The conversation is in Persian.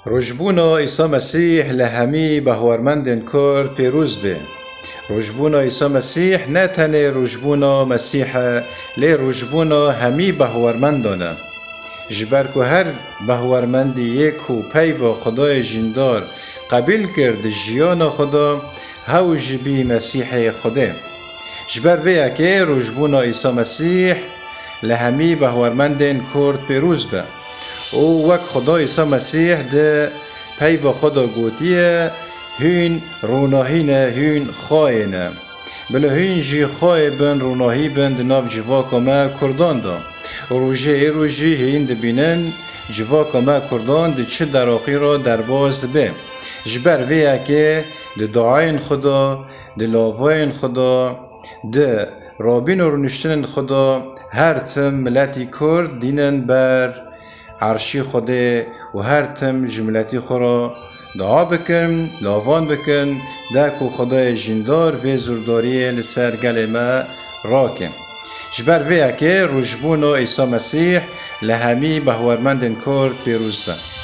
رجبونا عیسی مسیح لهمی بهورمندن کر پیروز به. رجبونا عیسی مسیح نه تنه رجبونا مسیح لی رجبونا همی بهورمندانه. جبر که هر بهورمندی یک و پیو خدای جندار قبیل کرد جیان خدا هاو جبی مسیح خدا. جبر ویا که رجبونا عیسی مسیح لهمی بهورمندن کرد پیروز به. او وک خدا عیسی مسیح ده پیو خدا گوتیه هین روناهینه هین خواهینه بله هین جی خواه بند روناهی بند ناب جواکا ما کردان دا روژه هین دبینن جواکا ما کردان ده چه در آخی در باز به جبر ویا که ده دعاین خدا ده لاواین خدا ده رابین و رونشتن خدا هر تم ملتی کرد دینن بر عرشی خوده و هر تم جملتی خورا دعا بکن لاوان بکن داکو خدای جندار و زورداری لسر گل ما راکن جبر ویا که رجبونا عیسی مسیح لهمی بهورمندن کرد پیروز به.